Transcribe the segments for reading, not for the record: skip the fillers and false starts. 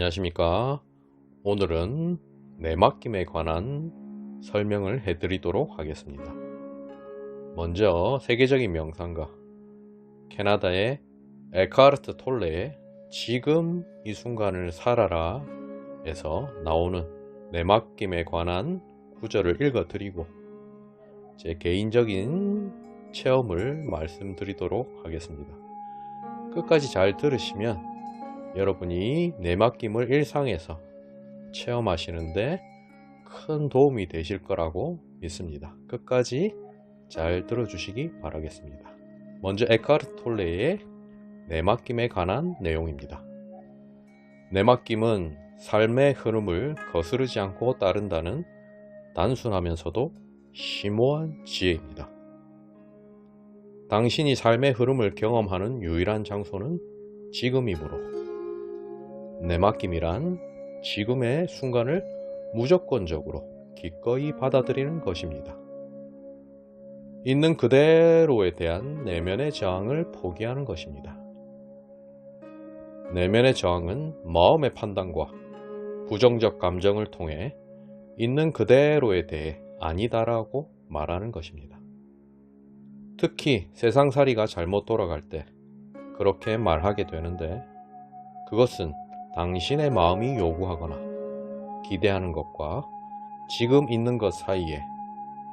안녕하십니까. 오늘은 내맡김에 관한 설명을 해드리도록 하겠습니다. 먼저 세계적인 명상가 캐나다의 에카르트 톨레의 지금 이 순간을 살아라 에서 나오는 내맡김에 관한 구절을 읽어드리고 제 개인적인 체험을 말씀드리도록 하겠습니다. 끝까지 잘 들으시면 여러분이 내맡김을 일상에서 체험하시는데 큰 도움이 되실 거라고 믿습니다. 끝까지 잘 들어주시기 바라겠습니다. 먼저 에카르트 톨레의 내맡김에 관한 내용입니다. 내맡김은 삶의 흐름을 거스르지 않고 따른다는 단순하면서도 심오한 지혜입니다. 당신이 삶의 흐름을 경험하는 유일한 장소는 지금이므로 내맡김이란 지금의 순간을 무조건적으로 기꺼이 받아들이는 것입니다. 있는 그대로에 대한 내면의 저항을 포기하는 것입니다. 내면의 저항은 마음의 판단과 부정적 감정을 통해 있는 그대로에 대해 아니다라고 말하는 것입니다. 특히 세상살이가 잘못 돌아갈 때 그렇게 말하게 되는데 그것은 당신의 마음이 요구하거나 기대하는 것과 지금 있는 것 사이에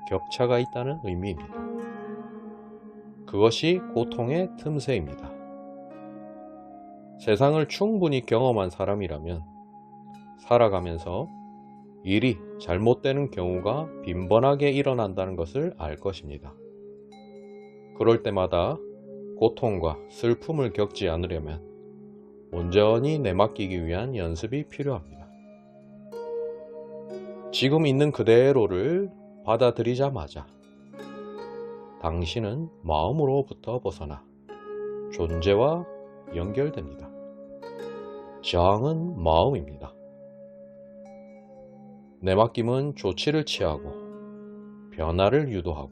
격차가 있다는 의미입니다. 그것이 고통의 틈새입니다. 세상을 충분히 경험한 사람이라면 살아가면서 일이 잘못되는 경우가 빈번하게 일어난다는 것을 알 것입니다. 그럴 때마다 고통과 슬픔을 겪지 않으려면 온전히 내맡기기 위한 연습이 필요합니다. 지금 있는 그대로를 받아들이자마자 당신은 마음으로부터 벗어나 존재와 연결됩니다. 저항은 마음입니다. 내맡김은 조치를 취하고 변화를 유도하고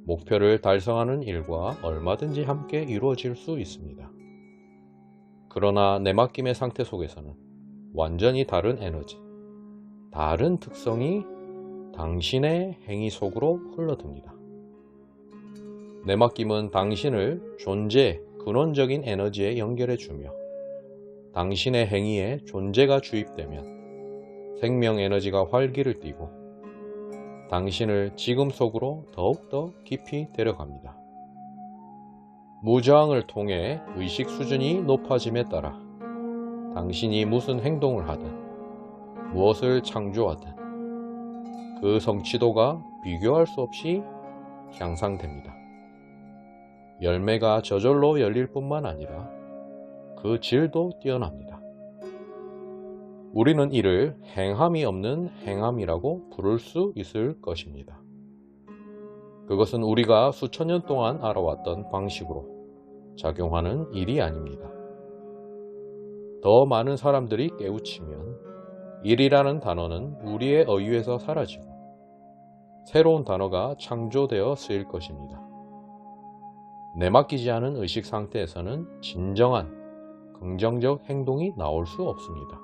목표를 달성하는 일과 얼마든지 함께 이루어질 수 있습니다. 그러나 내맡김의 상태 속에서는 완전히 다른 에너지, 다른 특성이 당신의 행위 속으로 흘러듭니다. 내맡김은 당신을 존재의 근원적인 에너지에 연결해 주며 당신의 행위에 존재가 주입되면 생명 에너지가 활기를 띠고 당신을 지금 속으로 더욱더 깊이 데려갑니다. 무저항을 통해 의식 수준이 높아짐에 따라 당신이 무슨 행동을 하든 무엇을 창조하든 그 성취도가 비교할 수 없이 향상됩니다. 열매가 저절로 열릴 뿐만 아니라 그 질도 뛰어납니다. 우리는 이를 행함이 없는 행함이라고 부를 수 있을 것입니다. 그것은 우리가 수천 년 동안 알아왔던 방식으로 작용하는 일이 아닙니다. 더 많은 사람들이 깨우치면 일이라는 단어는 우리의 어휘에서 사라지고 새로운 단어가 창조되어 쓰일 것입니다. 내맡기지 않은 의식 상태에서는 진정한 긍정적 행동이 나올 수 없습니다.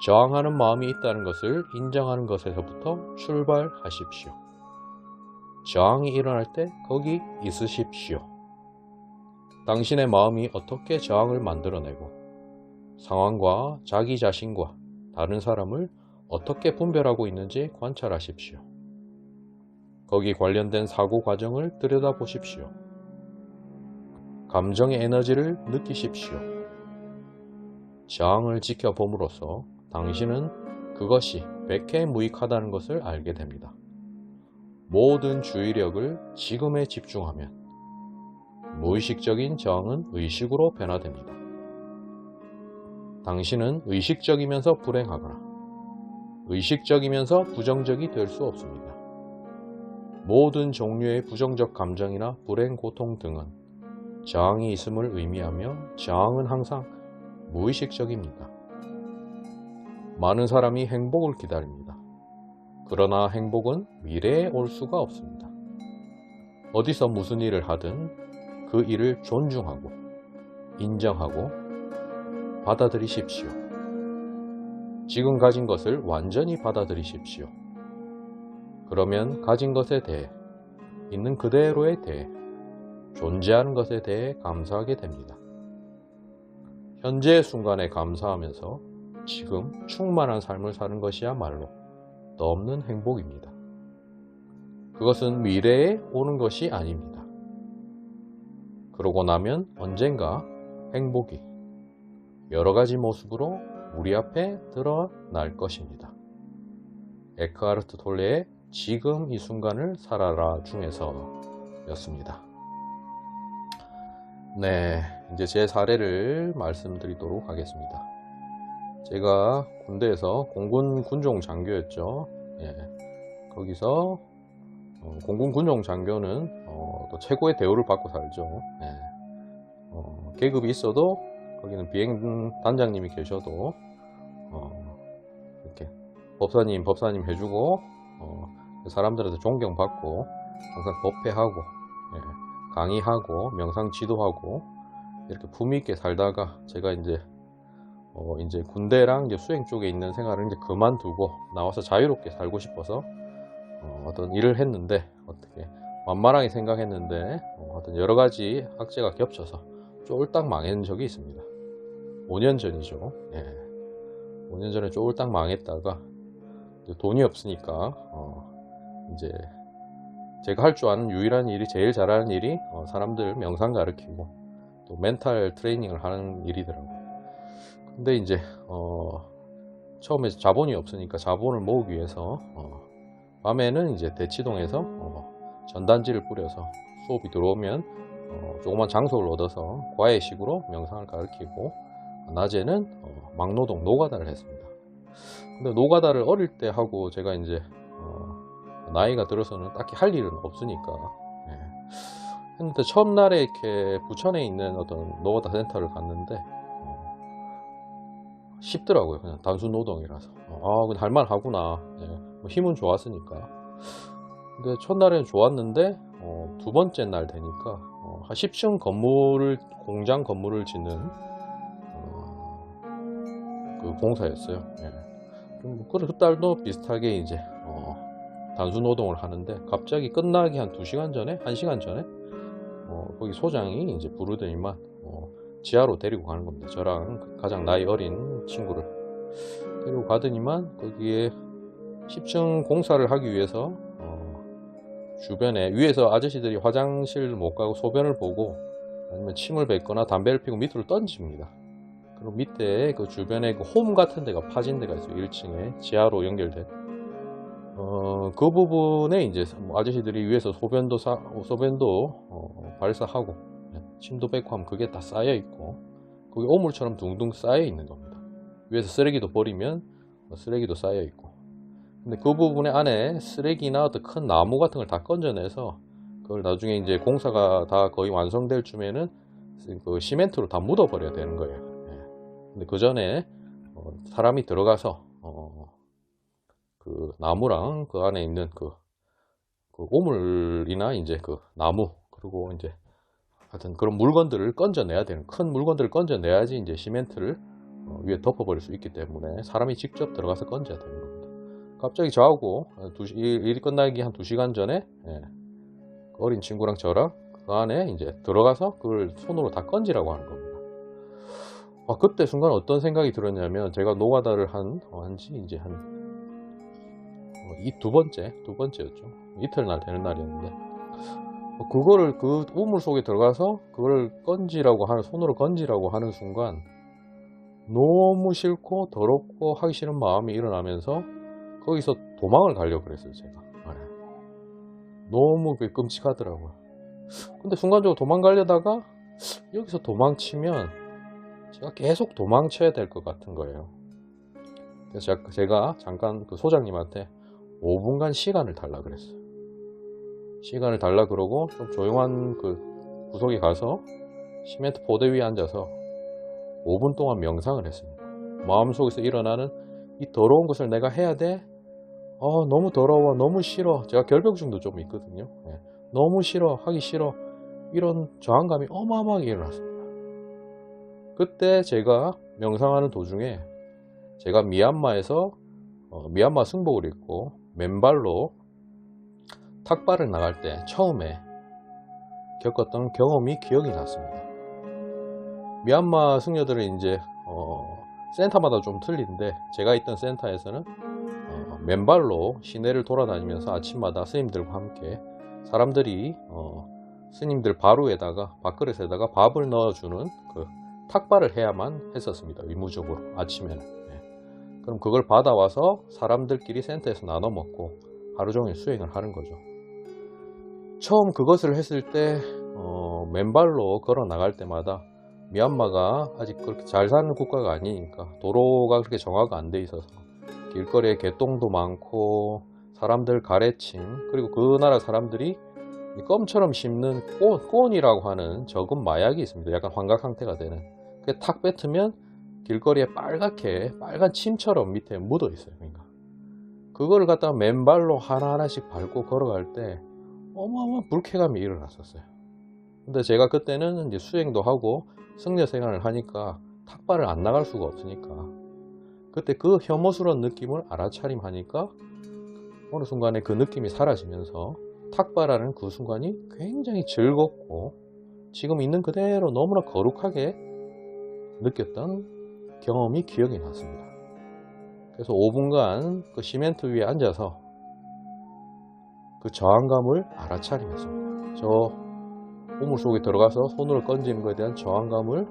저항하는 마음이 있다는 것을 인정하는 것에서부터 출발하십시오. 저항이 일어날 때 거기 있으십시오. 당신의 마음이 어떻게 저항을 만들어내고 상황과 자기 자신과 다른 사람을 어떻게 분별하고 있는지 관찰하십시오. 거기 관련된 사고 과정을 들여다보십시오. 감정의 에너지를 느끼십시오. 저항을 지켜봄으로써 당신은 그것이 백해무익하다는 것을 알게 됩니다. 모든 주의력을 지금에 집중하면 무의식적인 저항은 의식으로 변화됩니다. 당신은 의식적이면서 불행하거나 의식적이면서 부정적이 될 수 없습니다. 모든 종류의 부정적 감정이나 불행, 고통 등은 저항이 있음을 의미하며 저항은 항상 무의식적입니다. 많은 사람이 행복을 기다립니다. 그러나 행복은 미래에 올 수가 없습니다. 어디서 무슨 일을 하든 그 일을 존중하고 인정하고 받아들이십시오. 지금 가진 것을 완전히 받아들이십시오. 그러면 가진 것에 대해, 있는 그대로에 대해, 존재하는 것에 대해 감사하게 됩니다. 현재의 순간에 감사하면서 지금 충만한 삶을 사는 것이야말로 넘는 행복입니다. 그것은 미래에 오는 것이 아닙니다. 그러고 나면 언젠가 행복이 여러 가지 모습으로 우리 앞에 드러날 것입니다. 에크하르트 톨레의 지금 이 순간을 살아라 중에서였습니다. 네, 이제 제 사례를 말씀드리도록 하겠습니다. 제가 군대에서 공군 군종 장교였죠. 예, 거기서 공군 군종 장교는 또 최고의 대우를 받고 살죠. 예, 계급이 있어도 거기는 비행 단장님이 계셔도 이렇게 법사님 해주고 사람들한테 존경받고 항상 법회하고 예, 강의하고 명상 지도하고 이렇게 품위 있게 살다가 제가 이제 군대랑 이제 수행 쪽에 있는 생활을 이제 그만두고 나와서 자유롭게 살고 싶어서 어떤 일을 했는데 어떻게 만만하게 생각했는데 어떤 여러 가지 악재가 겹쳐서 쫄딱 망한 적이 있습니다. 5년 전이죠. 예. 5년 전에 쫄딱 망했다가 돈이 없으니까 이제 제가 할 줄 아는 유일한 일이, 제일 잘하는 일이 사람들 명상 가르치고 또 멘탈 트레이닝을 하는 일이더라고요. 근데 이제 처음에 자본이 없으니까 자본을 모으기 위해서 밤에는 이제 대치동에서 전단지를 뿌려서 수업이 들어오면 조그만 장소를 얻어서 과외식으로 명상을 가르치고 낮에는 막노동 노가다를 했습니다. 근데 노가다를 어릴 때 하고 제가 이제 나이가 들어서는 딱히 할 일은 없으니까 예. 했는데 첫날에 이렇게 부천에 있는 어떤 노가다 센터를 갔는데 쉽더라고요. 그냥 단순 노동이라서 근데 할만하구나. 예. 뭐 힘은 좋았으니까. 근데 첫날에는 좋았는데 두 번째 날 되니까 한 10층 공장 건물을 짓는 그 공사였어요. 예. 그 달도 비슷하게 이제 단순 노동을 하는데 갑자기 끝나기 한 2시간 전에 1시간 전에 거기 소장이 이제 부르더니만 지하로 데리고 가는 겁니다. 저랑 가장 나이 어린 친구를 데리고 가더니만 거기에 10층 공사를 하기 위해서 주변에 위에서 아저씨들이 화장실 못 가고 소변을 보고 아니면 침을 뱉거나 담배를 피고 밑으로 던집니다. 그리고 밑에 그 주변에 그 홈 같은 데가 파진 데가 있어요. 1층에 지하로 연결된 그 부분에 이제 아저씨들이 위에서 소변도 발사하고 침도 뱉고 하면 그게 다 쌓여 있고 그게 오물처럼 둥둥 쌓여 있는 겁니다. 위에서 쓰레기도 버리면 쓰레기도 쌓여 있고 근데 그 부분에 안에 쓰레기나 어떤 큰 나무 같은 걸 다 건져내서 그걸 나중에 이제 공사가 다 거의 완성될 쯤에는 그 시멘트로 다 묻어 버려야 되는 거예요. 근데 그 전에 사람이 들어가서 그 나무랑 그 안에 있는 그 오물이나 이제 그 나무 그리고 이제 하여튼 그런 물건들을 건져내야 되는, 큰 물건들을 건져내야지 이제 시멘트를 위에 덮어버릴 수 있기 때문에 사람이 직접 들어가서 건져야 되는 겁니다. 갑자기 저하고 일이 끝나기 한 2시간 전에 어린 친구랑 저랑 그 안에 이제 들어가서 그걸 손으로 다 건지라고 하는 겁니다. 그때 순간 어떤 생각이 들었냐면 제가 노가다를 한지 이제 이 두 번째였죠. 이틀날 되는 날이었는데 그거를 그 우물 속에 들어가서 그걸 손으로 건지라고 하는 순간 너무 싫고 더럽고 하기 싫은 마음이 일어나면서 거기서 도망을 가려고 그랬어요. 제가 너무 끔찍하더라고요. 근데 순간적으로 도망가려다가 여기서 도망치면 제가 계속 도망쳐야 될 것 같은 거예요. 그래서 제가 잠깐 그 소장님한테 5분간 시간을 달라 그랬어요. 시간을 달라 그러고 좀 조용한 그 구석에 가서 시멘트 포대 위에 앉아서 5분 동안 명상을 했습니다. 마음속에서 일어나는 이 더러운 것을 내가 해야 돼? 너무 더러워, 너무 싫어. 제가 결벽증도 좀 있거든요. 너무 싫어, 하기 싫어. 이런 저항감이 어마어마하게 일어났습니다. 그때 제가 명상하는 도중에 제가 미얀마에서 미얀마 승복을 입고 맨발로 탁발을 나갈 때 처음에 겪었던 경험이 기억이 났습니다. 미얀마 승려들은 이제 센터마다 좀 틀린데, 제가 있던 센터에서는 맨발로 시내를 돌아다니면서 아침마다 스님들과 함께 사람들이 스님들 바루에다가 밥그릇에다가 밥을 넣어주는 그 탁발을 해야만 했었습니다. 의무적으로 아침에는. 네. 그럼 그걸 받아와서 사람들끼리 센터에서 나눠 먹고 하루 종일 수행을 하는 거죠. 처음 그것을 했을 때 맨발로 걸어 나갈 때마다, 미얀마가 아직 그렇게 잘 사는 국가가 아니니까 도로가 그렇게 정화가 안 돼 있어서 길거리에 개똥도 많고 사람들 가래침, 그리고 그 나라 사람들이 껌처럼 씹는 꼰이라고 하는 적은 마약이 있습니다. 약간 환각 상태가 되는. 그게 탁 뱉으면 길거리에 빨갛게 빨간 침처럼 밑에 묻어 있어요. 그러니까 그거를 갖다가 맨발로 하나하나씩 밟고 걸어갈 때 어마어마한 불쾌감이 일어났었어요. 근데 제가 그때는 이제 수행도 하고 승려 생활을 하니까 탁발을 안 나갈 수가 없으니까, 그때 그 혐오스러운 느낌을 알아차림하니까 어느 순간에 그 느낌이 사라지면서 탁발하는 그 순간이 굉장히 즐겁고 지금 있는 그대로 너무나 거룩하게 느꼈던 경험이 기억이 났습니다. 그래서 5분간 그 시멘트 위에 앉아서 그 저항감을 알아차림했습니다. 저 우물 속에 들어가서 손으로 건지는 것에 대한 저항감을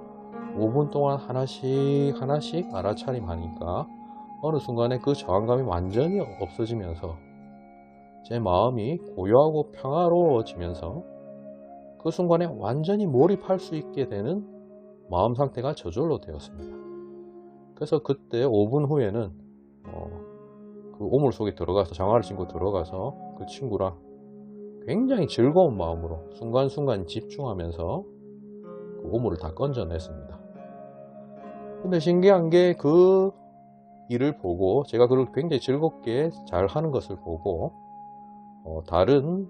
5분 동안 하나씩 알아차림하니까 어느 순간에 그 저항감이 완전히 없어지면서 제 마음이 고요하고 평화로워지면서 그 순간에 완전히 몰입할 수 있게 되는 마음 상태가 저절로 되었습니다. 그래서 그때 5분 후에는 그 우물 속에 들어가서, 장화를 신고 들어가서 그 친구랑 굉장히 즐거운 마음으로 순간순간 집중하면서 그 우물을 다 건져냈습니다. 근데 신기한 게, 그 일을 보고 제가 그걸 굉장히 즐겁게 잘 하는 것을 보고 다른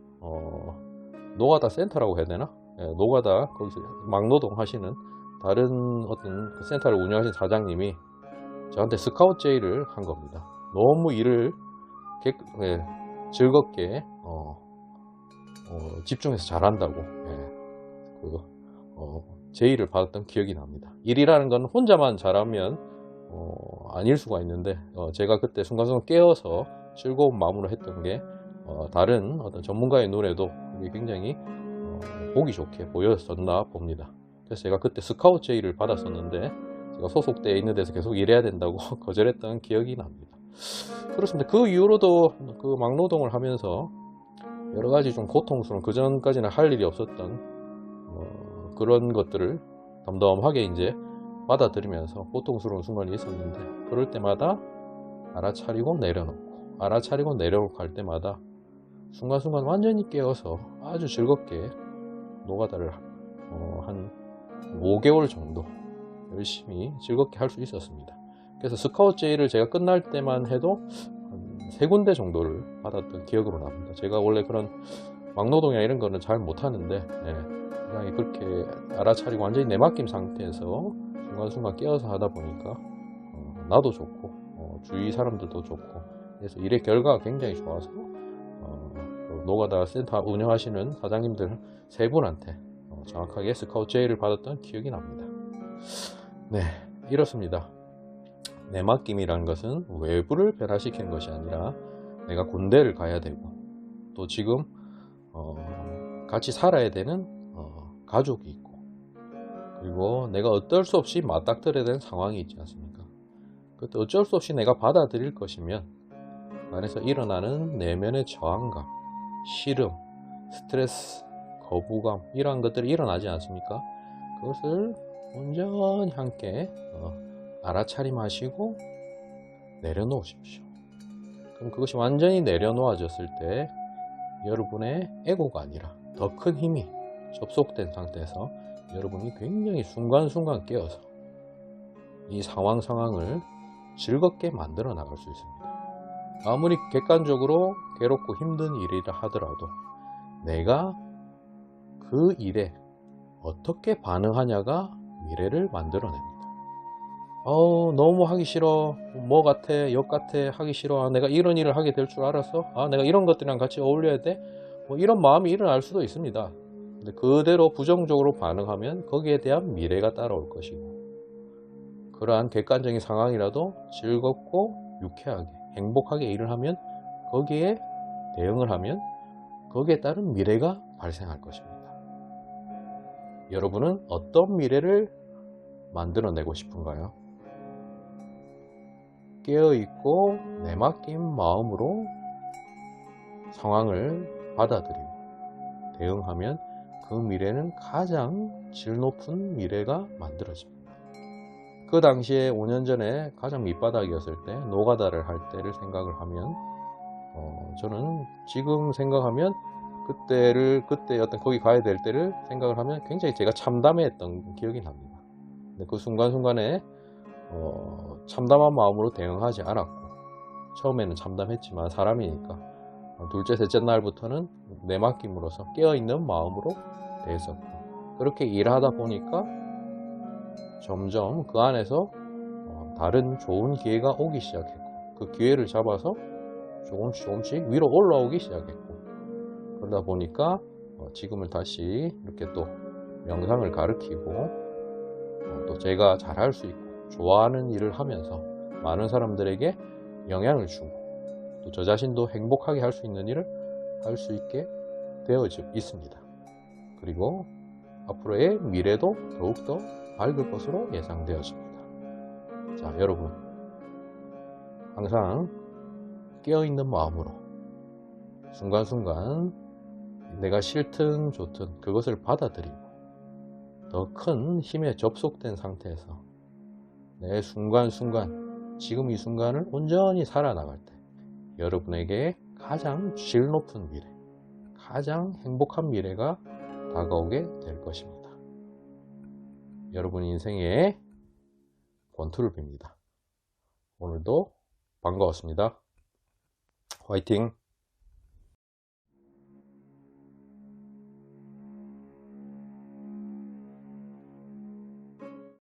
노가다 센터라고 해야 되나? 노가다, 거기서 막노동 하시는 다른 어떤 그 센터를 운영하신 사장님이 저한테 스카우트 제의를 한 겁니다. 너무 일을 즐겁게 집중해서 잘한다고 제의를 받았던 기억이 납니다. 일이라는 건 혼자만 잘하면 아닐 수가 있는데, 제가 그때 순간순간 깨어서 즐거운 마음으로 했던 게 다른 어떤 전문가의 눈에도 굉장히 보기 좋게 보였었나 봅니다. 그래서 제가 그때 스카우트 제의를 받았었는데, 제가 소속되어 있는 데서 계속 일해야 된다고 거절했던 기억이 납니다. 그렇습니다. 그 이후로도 그 막노동을 하면서 여러가지 좀 고통스러운, 그 전까지는 할 일이 없었던 그런 것들을 덤덤하게 이제 받아들이면서 고통스러운 순간이 있었는데, 그럴 때마다 알아차리고 내려놓고 알아차리고 내려놓고 할 때마다 순간순간 완전히 깨어서 아주 즐겁게 노가다를 한 5개월 정도 열심히 즐겁게 할 수 있었습니다. 그래서 스카우트 제의를 제가 끝날 때만 해도 한 3군데 정도를 받았던 기억으로 납니다. 제가 원래 그런 막노동이나 이런 거는 잘 못하는데, 그냥 그렇게 알아차리고 완전히 내맡김 상태에서 순간순간 깨어서 하다 보니까 나도 좋고 주위 사람들도 좋고, 그래서 일의 결과가 굉장히 좋아서 노가다 센터 운영하시는 사장님들 3분한테 정확하게 스카우트 제의를 받았던 기억이 납니다. 네, 이렇습니다. 내맡김이라는 것은 외부를 변화시키는 것이 아니라 내가 군대를 가야 되고, 또 지금 같이 살아야 되는 가족이 있고, 그리고 내가 어쩔 수 없이 맞닥뜨려야 되는 상황이 있지 않습니까? 그때 어쩔 수 없이 내가 받아들일 것이면 안에서 일어나는 내면의 저항감, 싫음, 스트레스, 거부감, 이러한 것들이 일어나지 않습니까? 그것을 온전히 함께 알아차림하시고 내려놓으십시오. 그럼 그것이 완전히 내려놓아졌을 때 여러분의 에고가 아니라 더 큰 힘이 접속된 상태에서 여러분이 굉장히 순간순간 깨어서 이 상황을 즐겁게 만들어 나갈 수 있습니다. 아무리 객관적으로 괴롭고 힘든 일이라 하더라도 내가 그 일에 어떻게 반응하냐가 미래를 만들어냅니다. 너무 하기 싫어. 뭐 같아, 역 같아, 하기 싫어. 내가 이런 일을 하게 될 줄 알았어. 내가 이런 것들이랑 같이 어울려야 돼. 뭐 이런 마음이 일어날 수도 있습니다. 근데 그대로 부정적으로 반응하면 거기에 대한 미래가 따라올 것이고, 그러한 객관적인 상황이라도 즐겁고 유쾌하게 행복하게 일을 하면, 거기에 대응을 하면 거기에 따른 미래가 발생할 것입니다. 여러분은 어떤 미래를 만들어내고 싶은가요? 깨어있고 내맡긴 마음으로 상황을 받아들이고 대응하면 그 미래는 가장 질 높은 미래가 만들어집니다. 그 당시에 5년 전에 가장 밑바닥이었을 때, 노가다를 할 때를 생각을 하면, 저는 지금 생각하면 그때 어떤 거기 가야 될 때를 생각을 하면 굉장히 제가 참담했던 기억이 납니다. 근데 그 순간순간에 참담한 마음으로 대응하지 않았고, 처음에는 참담했지만 사람이니까 둘째 셋째 날부터는 내맡김으로써 깨어있는 마음으로 대했었고, 그렇게 일하다 보니까 점점 그 안에서 다른 좋은 기회가 오기 시작했고, 그 기회를 잡아서 조금씩 위로 올라오기 시작했고, 그러다 보니까 지금을 다시 이렇게 또 명상을 가르치고, 또 제가 잘할 수 있고 좋아하는 일을 하면서 많은 사람들에게 영향을 주고, 또 저 자신도 행복하게 할 수 있는 일을 할 수 있게 되어 있습니다. 그리고 앞으로의 미래도 더욱더 밝을 것으로 예상되어집니다. 자, 여러분, 항상 깨어있는 마음으로 순간순간 내가 싫든 좋든 그것을 받아들이고, 더 큰 힘에 접속된 상태에서 내 순간순간, 지금 이 순간을 온전히 살아나갈 때 여러분에게 가장 질 높은 미래, 가장 행복한 미래가 다가오게 될 것입니다. 여러분 인생의 권투를 빕니다. 오늘도 반가웠습니다. 화이팅!